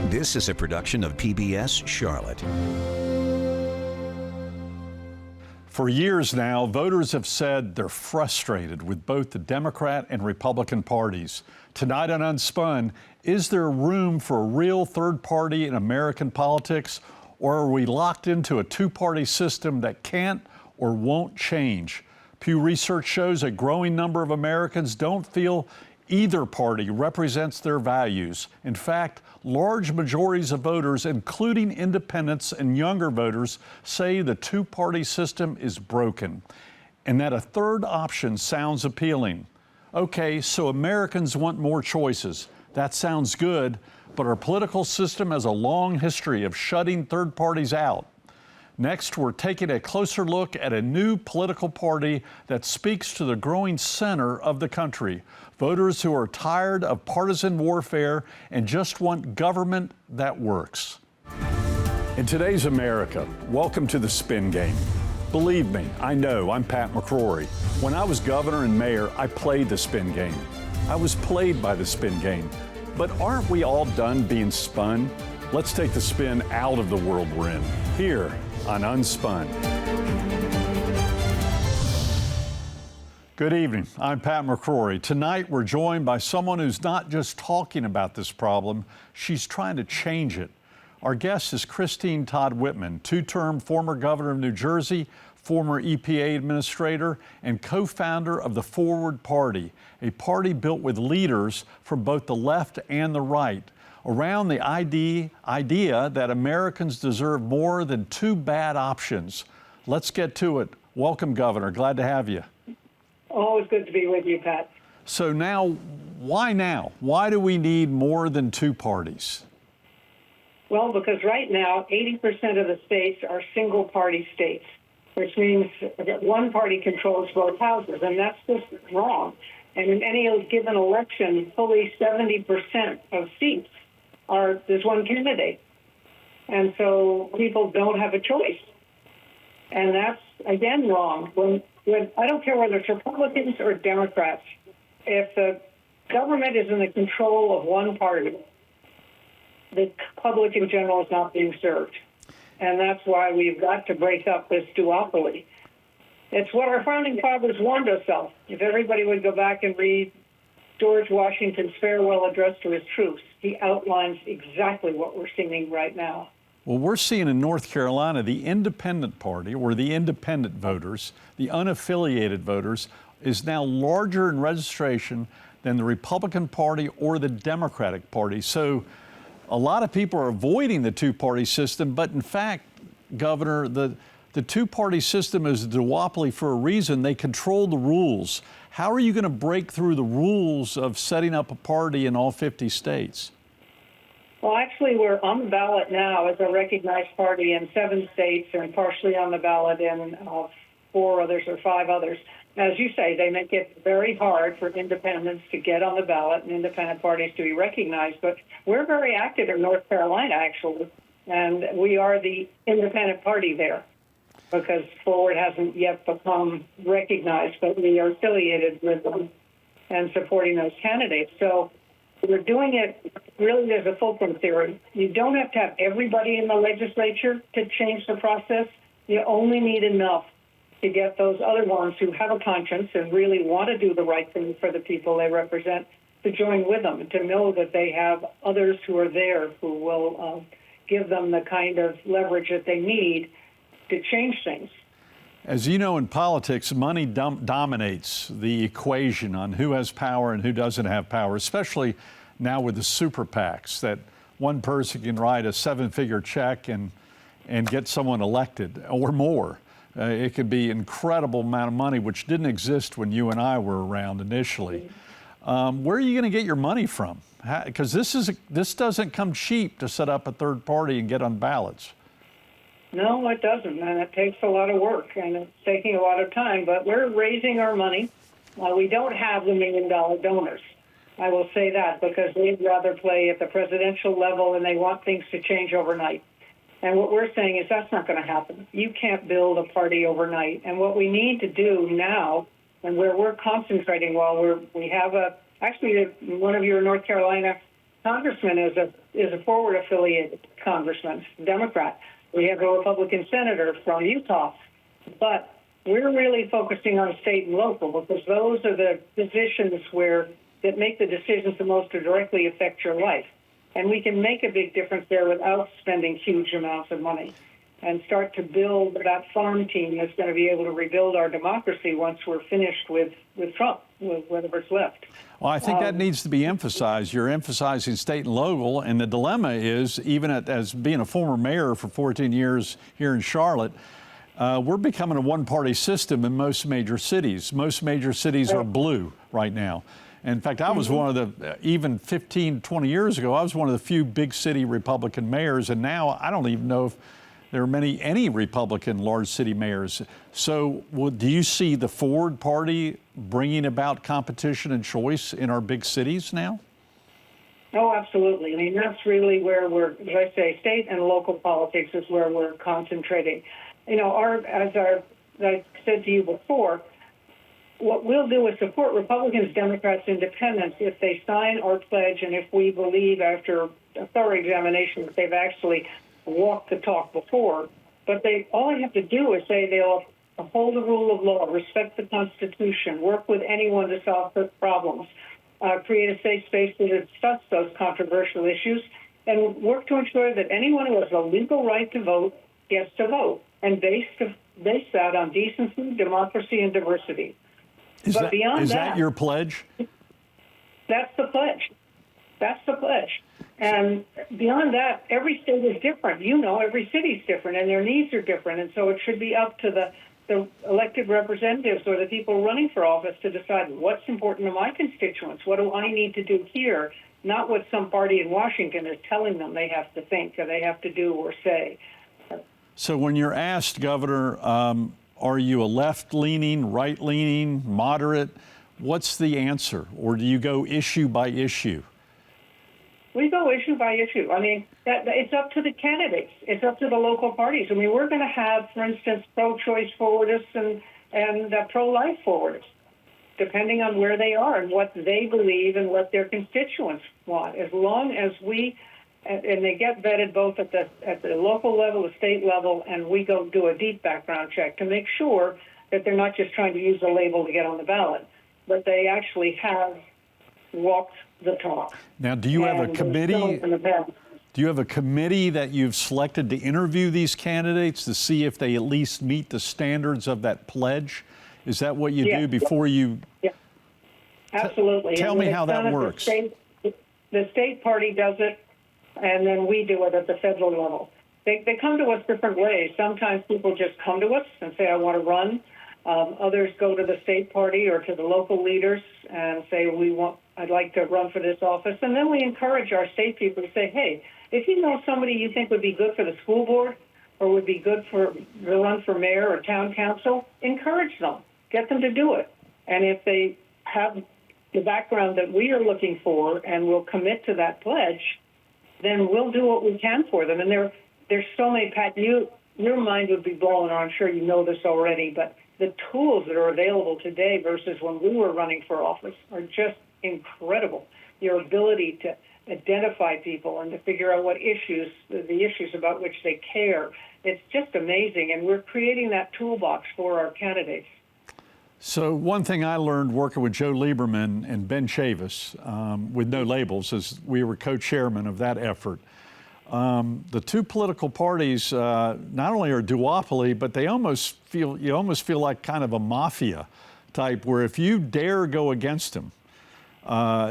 This is a production of PBS Charlotte. For years now, voters have said they're frustrated with both the Democrat and Republican parties. Tonight on Unspun, is there room for a real third party in American politics, or are we locked into a two-party system that can't or won't change? Pew Research shows a growing number of Americans don't feel either party represents their values. In fact, large majorities of voters, including independents and younger voters, say the two-party system is broken and that a third option sounds appealing. Okay, so Americans want more choices. That sounds good, but our political system has a long history of shutting third parties out. Next, we're taking a closer look at a new political party that speaks to the growing center of the country, voters who are tired of partisan warfare and just want government that works. In today's America, welcome to the Spin Game. Believe me, I know, I'm Pat McCrory. When I was governor and mayor, I played the Spin Game. I was played by the Spin Game. But aren't we all done being spun? Let's take the spin out of the world we're in, here on Unspun. Good evening, I'm Pat McCrory. Tonight we're joined by someone who's not just talking about this problem, she's trying to change it. Our guest is Christine Todd Whitman, two-term former governor of New Jersey, former EPA administrator, and co-founder of the Forward Party, a party built with leaders from both the left and the right, around the idea that Americans deserve more than two bad options. Let's get to it. Welcome, Governor. Glad to have you. Always good to be with you, Pat. So now? Why do we need more than two parties? Well, because right now, 80% of the states are single-party states, which means that one party controls both houses, and that's just wrong. And in any given election, fully 70% of seats there's one candidate. And so people don't have a choice. And that's, again, wrong. When I don't care whether it's Republicans or Democrats, if the government is in the control of one party, the public in general is not being served. And that's why we've got to break up this duopoly. It's what our founding fathers warned us of. If everybody would go back and read George Washington's farewell address to his troops, he outlines exactly what we're seeing right now. Well, we're seeing in North Carolina, the independent party, or the independent voters, the unaffiliated voters, is now larger in registration than the Republican Party or the Democratic Party. So a lot of people are avoiding the two-party system, but in fact, Governor, the two-party system is a duopoly for a reason. They control the rules. How are you going to break through the rules of setting up a party in all 50 states? Well, actually, we're on the ballot now as a recognized party in 7 states and partially on the ballot in 4 others or 5 others. As you say, they make it very hard for independents to get on the ballot and independent parties to be recognized. But we're very active in North Carolina, actually, and we are the independent party there, because Forward hasn't yet become recognized, but we are affiliated with them and supporting those candidates. So we're doing it really as a fulcrum theory. You don't have to have everybody in the legislature to change the process. You only need enough to get those other ones who have a conscience and really want to do the right thing for the people they represent to join with them, and to know that they have others who are there who will give them the kind of leverage that they need to change things. As you know, in politics, money dominates the equation on who has power and who doesn't have power, especially now with the super PACs, that one person can write a 7-figure check and get someone elected or more. It could be an incredible amount of money, which didn't exist when you and I were around initially. Where are you going to get your money from? Because this doesn't come cheap to set up a third party and get on ballots. No, it doesn't, and it takes a lot of work, and it's taking a lot of time, but we're raising our money. We don't have the $1 million donors. I will say that, because they'd rather play at the presidential level and they want things to change overnight. And what we're saying is that's not going to happen. You can't build a party overnight. And what we need to do now, and where we're concentrating while we have actually one of your North Carolina congressman is a forward affiliated congressman, Democrat. We have a Republican senator from Utah, but we're really focusing on state and local because those are the positions that make the decisions the most to directly affect your life. And we can make a big difference there without spending huge amounts of money and start to build that farm team that's going to be able to rebuild our democracy once we're finished with Trump, with whatever's left. Well, I think that needs to be emphasized. You're emphasizing state and local, and the dilemma is, even as being a former mayor for 14 years here in Charlotte, we're becoming a one-party system in most major cities. Most major cities are blue right now. In fact, I was one of the, even 15, 20 years ago, I was one of the few big city Republican mayors, and now I don't even know if there are any Republican large city mayors. So do you see the Forward Party bringing about competition and choice in our big cities now? Oh, absolutely. I mean, that's really where we're, as I say, state and local politics is where we're concentrating. You know, as I said to you before, what we'll do is support Republicans, Democrats, Independents if they sign our pledge and if we believe after a thorough examination that they've actually walked the talk before. But all they have to do is say they'll uphold the rule of law, respect the Constitution, work with anyone to solve the problems, create a safe space to discuss those controversial issues, and work to ensure that anyone who has a legal right to vote gets to vote, and base that on decency, democracy, and diversity. Is that your pledge? That's the pledge. That's the pledge. And beyond that, every state is different. You know, every city's different, and their needs are different. And so it should be up to the elected representatives or the people running for office to decide what's important to my constituents. What do I need to do here? Not what some party in Washington is telling them they have to think or they have to do or say. So when you're asked, Governor, are you a left-leaning, right-leaning, moderate? What's the answer? Or do you go issue by issue? We go issue by issue. I mean, it's up to the candidates. It's up to the local parties. I mean, we're going to have, for instance, pro-choice forwardists and pro-life forwardists, depending on where they are and what they believe and what their constituents want. As long as and they get vetted both at the local level, the state level, and we go do a deep background check to make sure that they're not just trying to use a label to get on the ballot, but they actually have walked the talk. Now, do you have a committee? Do you have a committee that you've selected to interview these candidates to see if they at least meet the standards of that pledge? Is that what you do before you? Yeah, absolutely. Tell me how that works. The state party does it, and then we do it at the federal level. They come to us different ways. Sometimes people just come to us and say, I want to run. Others go to the state party or to the local leaders and say, I'd like to run for this office. And then we encourage our state people to say, hey, if you know somebody you think would be good for the school board or would be good to run for mayor or town council, encourage them. Get them to do it. And if they have the background that we are looking for and will commit to that pledge, then we'll do what we can for them. And there's so many, Pat, your mind would be blown, or I'm sure you know this already, but the tools that are available today versus when we were running for office are just incredible. Your ability to identify people and to figure out what issues, the issues about which they care, it's just amazing. And we're creating that toolbox for our candidates. So one thing I learned working with Joe Lieberman and Ben Chavis with No Labels is we were co-chairmen of that effort. The two political parties not only are duopoly, but you almost feel like kind of a mafia type where if you dare go against them,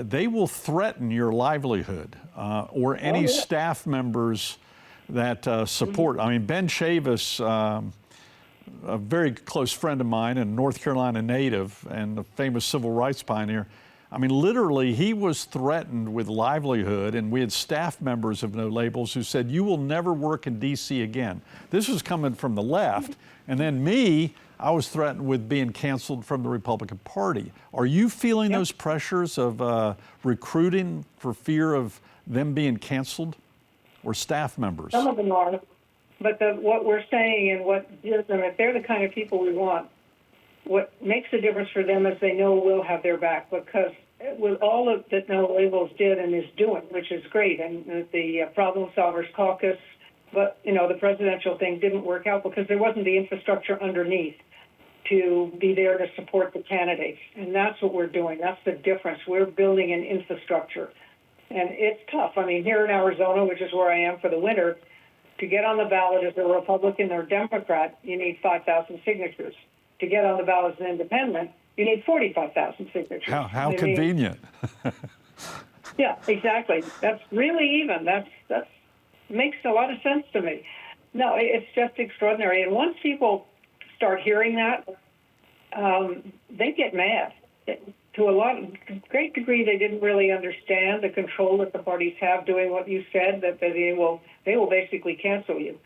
they will threaten your livelihood or any staff members that support. I mean, Ben Chavis, a very close friend of mine and North Carolina native and a famous civil rights pioneer. I mean, literally, he was threatened with livelihood, and we had staff members of No Labels who said, you will never work in D.C. again. This was coming from the left. And then me, I was threatened with being canceled from the Republican Party. Are you feeling those pressures of recruiting for fear of them being canceled, or staff members? Some of them are. But what we're saying and what gives them, if they're the kind of people we want, what makes a difference for them is they know we'll have their back, because with all of that No Labels did and is doing, which is great, and the Problem Solvers Caucus, but the presidential thing didn't work out because there wasn't the infrastructure underneath to be there to support the candidates, and that's what we're doing. That's the difference. We're building an infrastructure, and it's tough. I mean, here in Arizona, which is where I am for the winter, to get on the ballot as a Republican or Democrat, you need 5,000 signatures. To get on the ballot as an independent, you need 45,000 signatures. How convenient. Yeah, exactly. That's really even. That's makes a lot of sense to me. No, it's just extraordinary. And once people start hearing that, they get mad. To a great degree, they didn't really understand the control that the parties have doing what you said, that they will basically cancel you.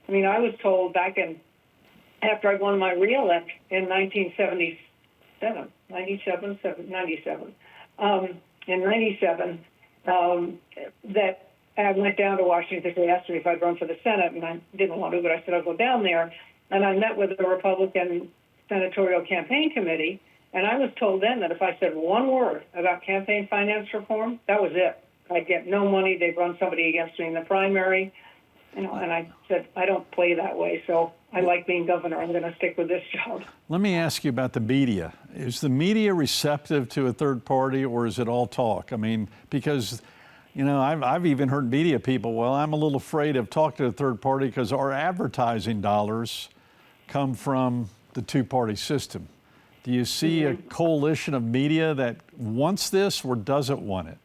I mean, I was told after I won my re-elect in 97, that I went down to Washington because they asked me if I'd run for the Senate, and I didn't want to, but I said I'll go down there. And I met with the Republican Senatorial Campaign Committee, and I was told then that if I said one word about campaign finance reform, that was it. I'd get no money. They'd run somebody against me in the primary. And I said, I don't play that way, so I like being governor. I'm going to stick with this job. Let me ask you about the media. Is the media receptive to a third party, or is it all talk? I mean, because, I've even heard media people, well, I'm a little afraid of talking to a third party because our advertising dollars come from the two-party system. Do you see a coalition of media that wants this or doesn't want it?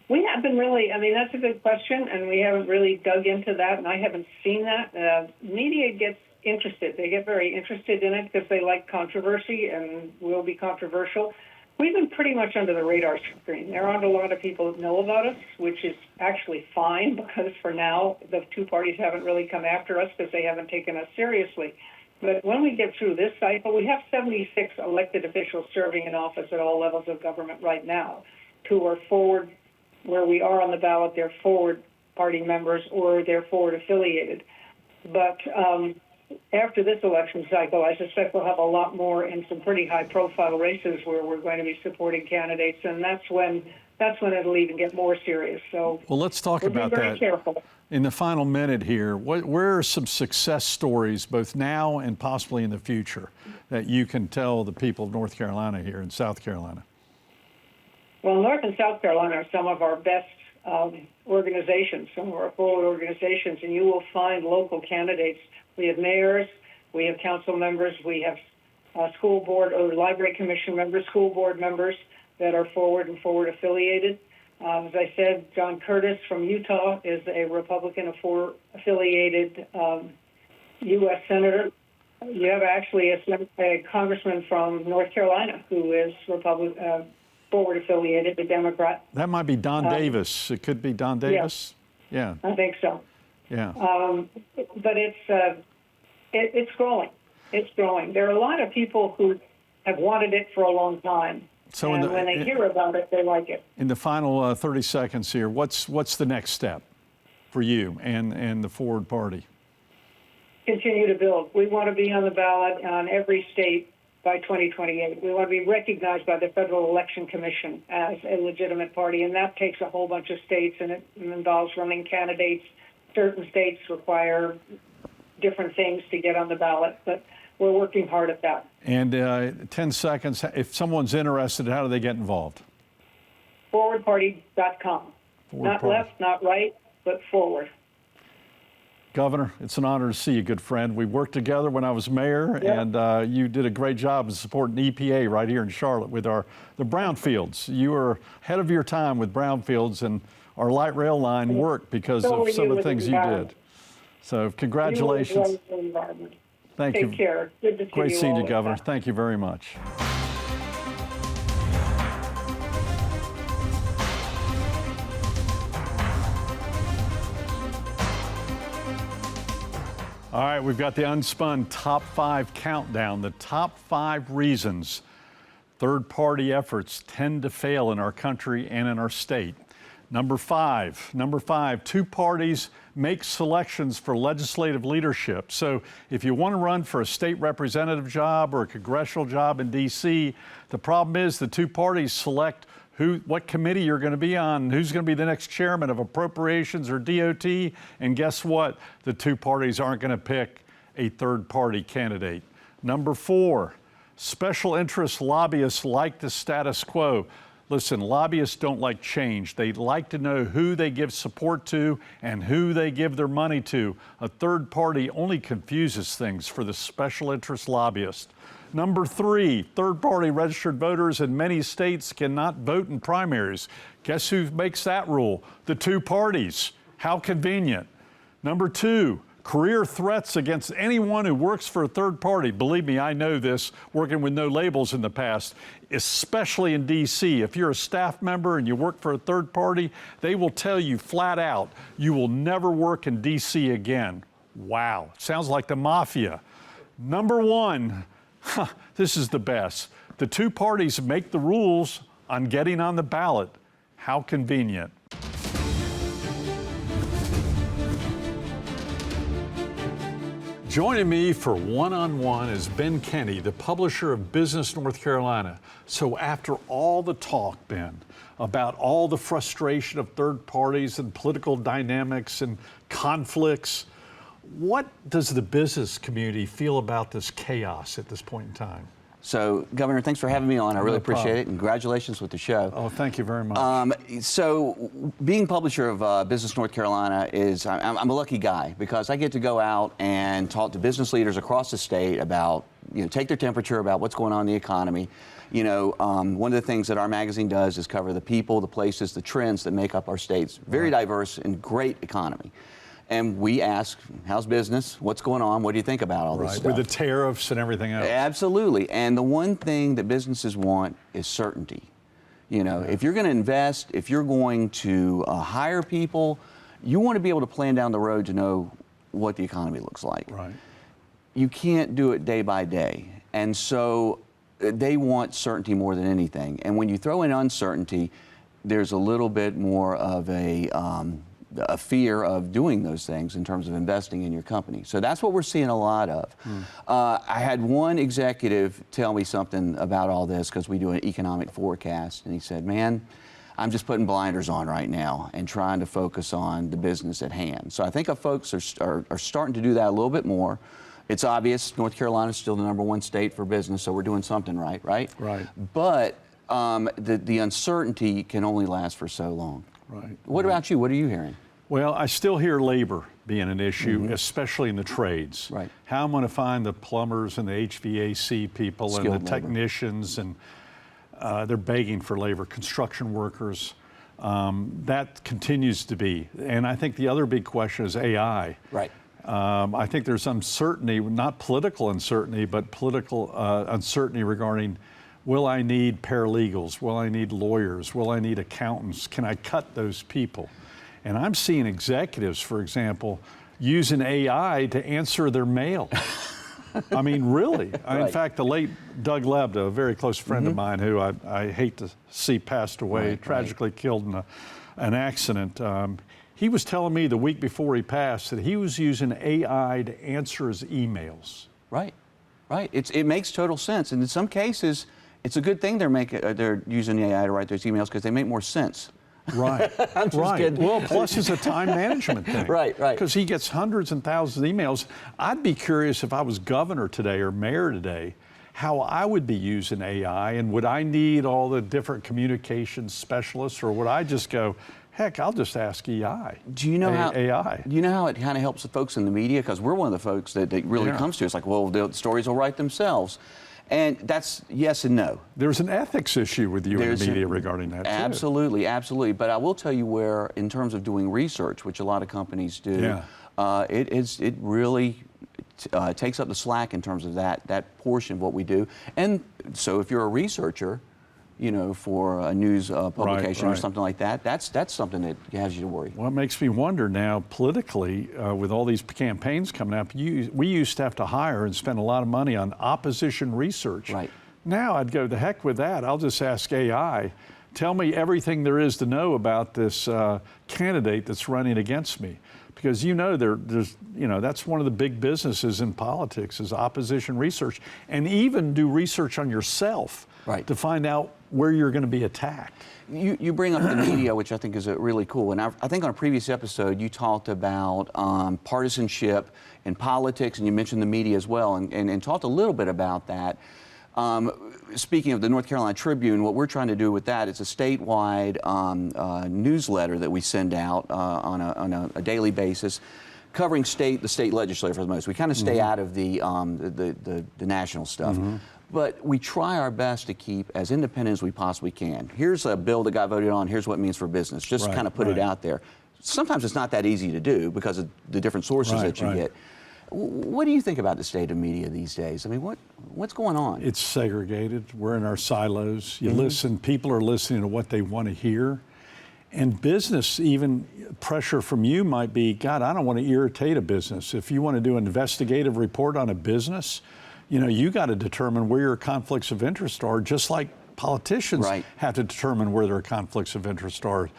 We haven't really, that's a good question, and we haven't really dug into that, and I haven't seen that. Media gets interested. They get very interested in it because they like controversy and will be controversial. We've been pretty much under the radar screen. There aren't a lot of people that know about us, which is actually fine because for now, the two parties haven't really come after us because they haven't taken us seriously. But when we get through this cycle, we have 76 elected officials serving in office at all levels of government right now who are forward. Where we are on the ballot, they're forward party members or they're forward affiliated. But after this election cycle, I suspect we'll have a lot more in some pretty high profile races where we're going to be supporting candidates, and that's when it'll even get more serious. So well, let's talk about that. Very careful. In the final minute here, where are some success stories, both now and possibly in the future, that you can tell the people of North Carolina here and South Carolina? Well, North and South Carolina are some of our best organizations, some of our forward organizations, and you will find local candidates. We have mayors, we have council members, we have school board or library commission members, school board members that are forward and forward affiliated. As I said, John Curtis from Utah is a Republican affiliated U.S. Senator. You have actually a congressman from North Carolina who is forward affiliated, a Democrat. That might be Don Davis. It could be Don Davis. Yeah. I think so. Yeah. But it's growing. It's growing. There are a lot of people who have wanted it for a long time. So when they hear about it, they like it. In the final 30 seconds here, what's the next step for you and the Forward Party? Continue to build. We want to be on the ballot on every state by 2028. We want to be recognized by the Federal Election Commission as a legitimate party, and that takes a whole bunch of states, and it involves running candidates. Certain states require different things to get on the ballot, but we're working hard at that. And 10 seconds, if someone's interested, how do they get involved? Forwardparty.com. Not left, not right, but forward. Governor, it's an honor to see you, good friend. We worked together when I was mayor, and you did a great job of supporting EPA right here in Charlotte with the brownfields. You were ahead of your time with brownfields, and our light rail line worked because of some of the things you did. So congratulations. Thank you. Take care. Good to see you. Great seeing you, Governor. Thank you very much. All right, we've got the Unspun Top 5 Countdown, the top 5 reasons third-party efforts tend to fail in our country and in our state. Number five, two parties make selections for legislative leadership. So if you want to run for a state representative job or a congressional job in D.C., the problem is the two parties select what committee you're going to be on, who's going to be the next chairman of appropriations or DOT, and guess what? The two parties aren't going to pick a third party candidate. Number four, special interest lobbyists like the status quo. Listen, lobbyists don't like change. They like to know who they give support to and who they give their money to. A third party only confuses things for the special interest lobbyist. Number three, third party registered voters in many states cannot vote in primaries. Guess who makes that rule? The two parties. How convenient. Number two, career threats against anyone who works for a third party. Believe me, I know this, working with No Labels in the past, especially in D.C. If you're a staff member and you work for a third party, they will tell you flat out, you will never work in D.C. again. Wow, sounds like the mafia. Number one, this is the best. The two parties make the rules on getting on the ballot. How convenient. Joining me for one-on-one is Ben Kenny, the publisher of Business North Carolina. So after all the talk, Ben, about all the frustration of third parties and political dynamics and conflicts, what does the business community feel about this chaos at this point in time? So, Governor, thanks for having me on. I really appreciate problem. it. And congratulations with the show. Oh, thank you very much. So, being publisher of Business North Carolina is, I'm a lucky guy because I get to go out and talk to business leaders across the state about, take their temperature about what's going on in the economy. One of the things that our magazine does is cover the people, the places, the trends that make up our state's very diverse and great economy. And we ask, how's business? What's going on? What do you think about all this stuff? With the tariffs and everything else. Absolutely. And the one thing that businesses want is certainty. If you're going to invest, if you're going to hire people, you want to be able to plan down the road to know what the economy looks like. Right. You can't do it day by day. And so they want certainty more than anything. And when you throw in uncertainty, there's a little bit more of a fear of doing those things in terms of investing in your company. So that's what we're seeing a lot of. I had one executive tell me something about all this because we do an economic forecast, and he said, man, I'm just putting blinders on right now and trying to focus on the business at hand. So I think our folks are starting to do that a little bit more. It's obvious North Carolina is still the #1 state for business, so we're doing something right? Right. But the uncertainty can only last for so long. Right. What about you? What are you hearing? Well, I still hear labor being an issue, especially in the trades. Right. How I'm going to find the plumbers and the HVAC people Skilled and labor. the technicians, and they're begging for labor, construction workers. That continues to be. And I think the other big question is AI. Right. I think there's uncertainty, not political uncertainty, but political uncertainty regarding, will I need paralegals? Will I need lawyers? Will I need accountants? Can I cut those people? And I'm seeing executives, for example, using AI to answer their mail. I mean, really. Right. In fact, the late Doug Lebda, a very close friend of mine who I hate to see passed away, tragically killed in an accident, he was telling me the week before he passed that he was using AI to answer his emails. Right. It makes total sense. And in some cases, it's a good thing they're using the AI to write those emails because they make more sense. Right. I'm just kidding. Well, plus it's a time management thing. Right. Because he gets hundreds and thousands of emails. I'd be curious if I was governor today or mayor today, how I would be using AI, and would I need all the different communications specialists, or would I just go, heck, I'll just ask AI. Do you know how AI? Do you know how it kind of helps the folks in the media? Because we're one of the folks that really comes to. It's like, well, the stories will write themselves. And that's yes and no. There's an ethics issue with you in the media regarding that, too. Absolutely. But I will tell you where, in terms of doing research, which a lot of companies do, it really takes up the slack in terms of that portion of what we do. And so if you're a researcher, for a news publication or something like that, that's something that has you to worry. Well, it makes me wonder now, politically, with all these campaigns coming up, we used to have to hire and spend a lot of money on opposition research. Right. Now I'd go, the heck with that. I'll just ask AI Tell me everything there is to know about this candidate that's running against me. Because that's one of the big businesses in politics is opposition research, and even do research on yourself to find out where you're going to be attacked. You bring up the media, which I think is really cool. And I think on a previous episode, you talked about partisanship in politics, and you mentioned the media as well, and talked a little bit about that. Speaking of the North Carolina Tribune, what we're trying to do with that is a statewide newsletter that we send out on a daily basis, covering the state legislature for the most. We kind of stay out of the national stuff. But we try our best to keep as independent as we possibly can. Here's a bill that got voted on, here's what it means for business. Just kind of put it out there. Sometimes it's not that easy to do because of the different sources that you get. What do you think about the state of media these days? I mean, what's going on? It's segregated. We're in our silos. You listen, people are listening to what they want to hear. And business, even pressure from you might be, God, I don't want to irritate a business. If you want to do an investigative report on a business, you got to determine where your conflicts of interest are, just like politicians have to determine where their conflicts of interest are.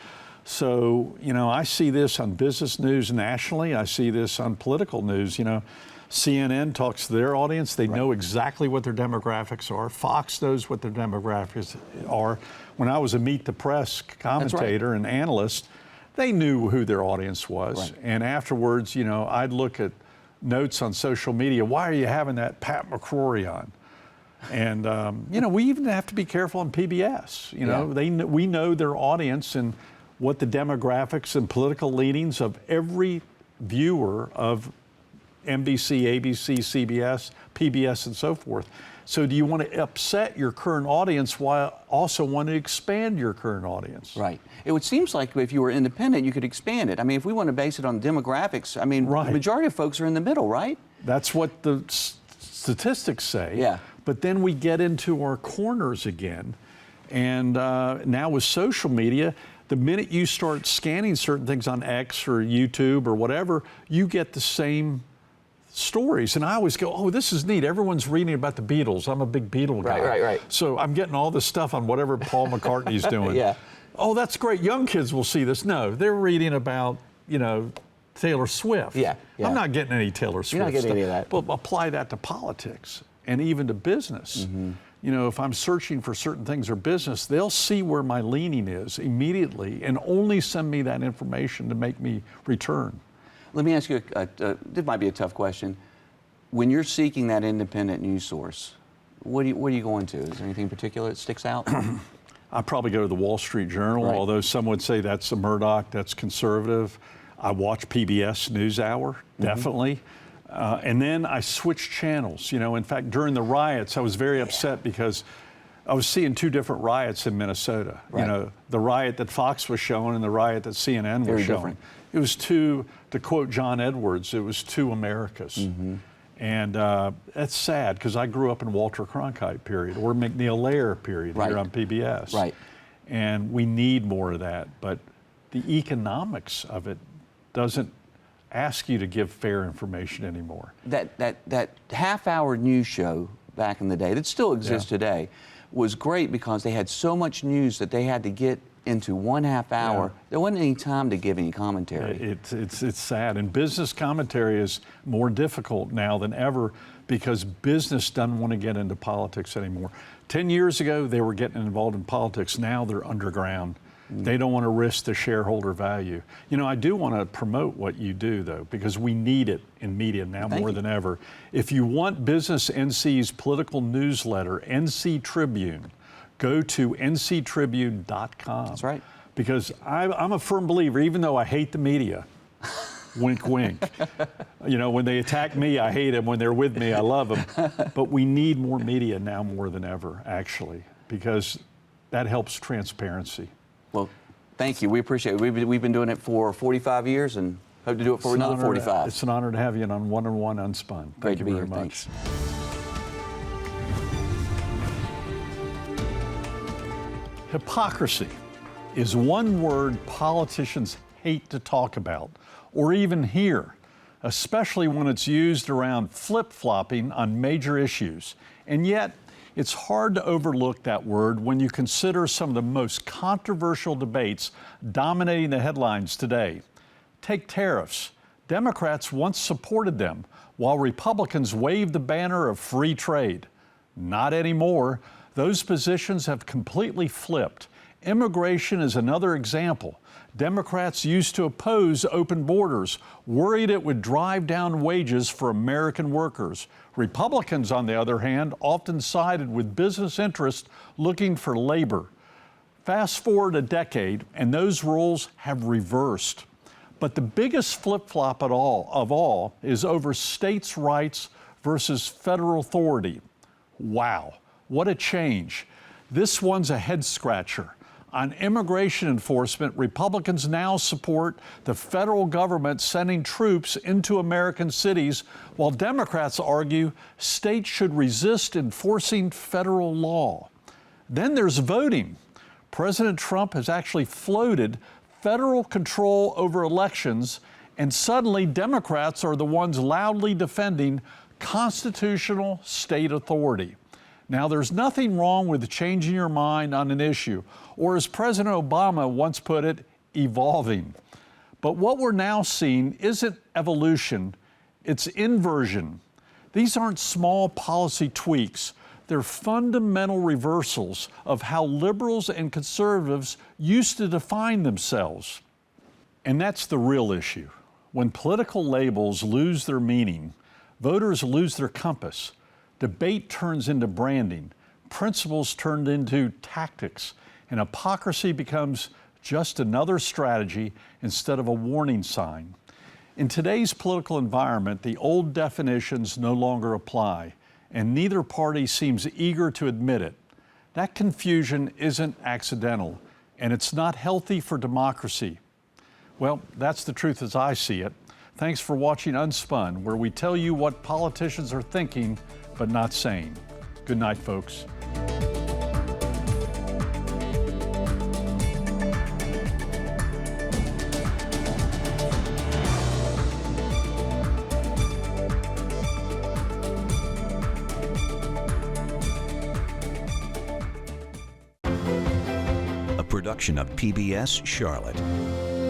So, I see this on business news nationally. I see this on political news. CNN talks to their audience. They know exactly what their demographics are. Fox knows what their demographics are. When I was a Meet the Press commentator and analyst, they knew who their audience was. And afterwards, I'd look at notes on social media. Why are you having that Pat McCrory on? And, we even have to be careful on PBS. We know their audience and what the demographics and political leanings of every viewer of NBC, ABC, CBS, PBS, and so forth. So do you want to upset your current audience while also want to expand your current audience? Right. It seems like if you were independent, you could expand it. I mean, if we want to base it on demographics, I mean, the majority of folks are in the middle, right? That's what the statistics say. Yeah. But then we get into our corners again. And now with social media, the minute you start scanning certain things on X or YouTube or whatever, you get the same stories. And I always go, oh, this is neat. Everyone's reading about the Beatles. I'm a big Beatle guy. Right. So I'm getting all this stuff on whatever Paul McCartney's doing. Oh, that's great. Young kids will see this. No, they're reading about, Taylor Swift. I'm not getting any Taylor Swift. You're not getting stuff. any of that. But apply that to politics and even to business. If I'm searching for certain things or business, they'll see where my leaning is immediately and only send me that information to make me return. Let me ask you, this might be a tough question. When you're seeking that independent news source, what are you going to? Is there anything in particular that sticks out? I probably go to the Wall Street Journal, although some would say that's a Murdoch, that's conservative. I watch PBS NewsHour, definitely. And then I switched channels. In fact, during the riots, I was very upset because I was seeing two different riots in Minnesota. The riot that Fox was showing and the riot that CNN was showing. Different. It was two, to quote John Edwards, it was two Americas. And that's sad because I grew up in Walter Cronkite period or McNeil Lehrer period here on PBS. And we need more of that. But the economics of it doesn't ask you to give fair information anymore. That half-hour news show back in the day that still exists today was great because they had so much news that they had to get into 1/2 hour. There wasn't any time to give any commentary. It's sad, and business commentary is more difficult now than ever because business doesn't want to get into politics anymore. 10 years ago, they were getting involved in politics. Now they're underground. They don't want to risk the shareholder value. I do want to promote what you do, though, because we need it in media now more than ever. If you want Business NC's political newsletter, NC Tribune, go to nctribune.com. That's right. Because I'm a firm believer, even though I hate the media, wink, wink. When they attack me, I hate them. When they're with me, I love them. But we need more media now more than ever, actually, because that helps transparency. Well, thank you. We appreciate it. We've been doing it for 45 years and hope to do it for another 45. It's an honor to have you on One-on-One Unspun. Great Thank to you be very here. much. Thanks. Hypocrisy is one word politicians hate to talk about or even hear, especially when it's used around flip-flopping on major issues. And yet, It's hard to overlook that word when you consider some of the most controversial debates dominating the headlines today. Take tariffs. Democrats once supported them, while Republicans waved the banner of free trade. Not anymore. Those positions have completely flipped. Immigration is another example. Democrats used to oppose open borders, worried it would drive down wages for American workers. Republicans, on the other hand, often sided with business interests looking for labor. Fast forward a decade, and those roles have reversed. But the biggest flip-flop of all is over states' rights versus federal authority. Wow, what a change. This one's a head-scratcher. On immigration enforcement, Republicans now support the federal government sending troops into American cities, while Democrats argue states should resist enforcing federal law. Then there's voting. President Trump has actually floated federal control over elections, and suddenly Democrats are the ones loudly defending constitutional state authority. Now, there's nothing wrong with changing your mind on an issue, or as President Obama once put it, evolving. But what we're now seeing isn't evolution, it's inversion. These aren't small policy tweaks. They're fundamental reversals of how liberals and conservatives used to define themselves. And that's the real issue. When political labels lose their meaning, voters lose their compass. Debate turns into branding, principles turned into tactics, and hypocrisy becomes just another strategy instead of a warning sign. In today's political environment, the old definitions no longer apply, and neither party seems eager to admit it. That confusion isn't accidental, and it's not healthy for democracy. Well, that's the truth as I see it. Thanks for watching Unspun, where we tell you what politicians are thinking but not saying. Good night, folks. A production of PBS Charlotte.